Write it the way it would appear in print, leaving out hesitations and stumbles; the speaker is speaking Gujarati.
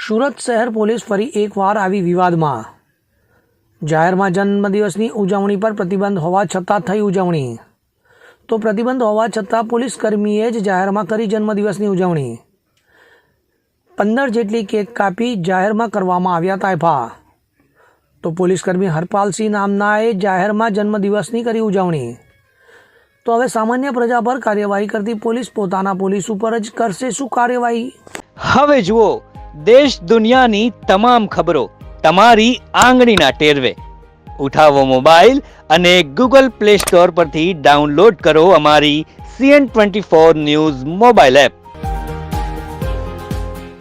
સુરત શહેર પોલીસ ફરી એકવાર આવી વિવાદમાં। જાહેરમાં જન્મદિવસની ઉજવણી પર પ્રતિબંધ હોવા છતાં થઈ ઉજવણી। તો પ્રતિબંધ હોવા છતાં પોલીસ કર્મીએ જ જાહેરમાં કરી જન્મદિવસની ઉજવણી। 15 જેટલી કેક કાપી જાહેરમાં કરવામાં આવ્યા તાયફા। તો પોલીસકર્મી હરપાલસિંહ નામનાએ જાહેરમાં જન્મદિવસની કરી ઉજવણી। તો હવે સામાન્ય પ્રજા પર કાર્યવાહી કરતી પોલીસ પોતાના પોલીસ ઉપર જ કરશે શું કાર્યવાહી? હવે જુઓ દેશ દુનિયાની તમામ ખબરો તમારી આંગળીના ટેરવે। ઉઠાવો મોબાઈલ અને ગૂગલ પ્લે સ્ટોર પરથી ડાઉનલોડ કરો અમારી CN24 ન્યૂઝ મોબાઈલ એપ।